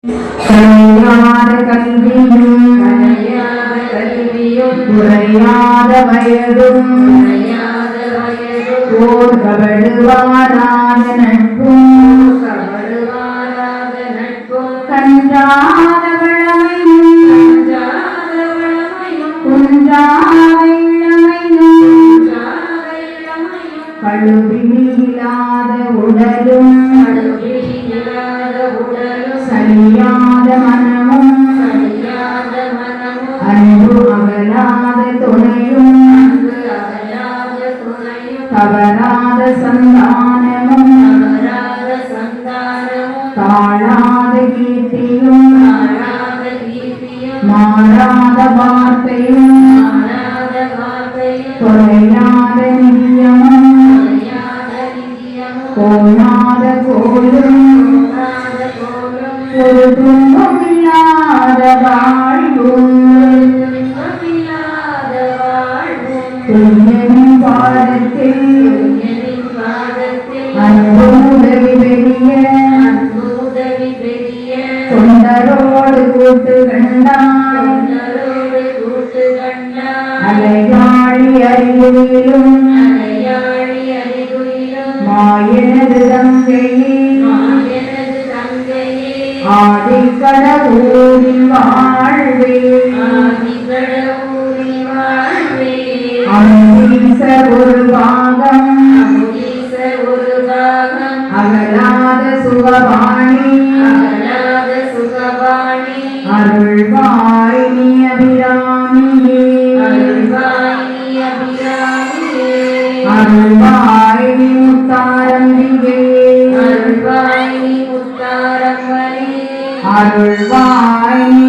கலையாத கல்வியும் குறையாத வயதும் ஓர் கபடுவாராத நட்பும் கஞ்சாத வளமையும் குன்றாத இளமையும் கழுவில்லாத உடலும் சரியாத மனமும் அன்பு அகலாத துணையும் தவறாத சந்தானமும் தாழாத கீர்த்தியும் மாறாத வார்த்தையும் குறையாத நிதியமும் கோணாத கோலும் ஒரு துன்பமில்லாத வாழ்வும் துன்யனின் பாதத்தில் அன்புதவி பெரிய தொண்டரோடு கூட்டு கண்டான் அலையாழி அறிவிலும் மாயனது தங்கையே ஆதிக்கடவுரில் வாழ்வே அமுதீசர் ஒரு பாகம் அகலாத சுகபாணி அருள்வாய் நீ அபிராமியே அருள்வாய் நீ முத்தாரம்பிகே அருள்வாய் நீ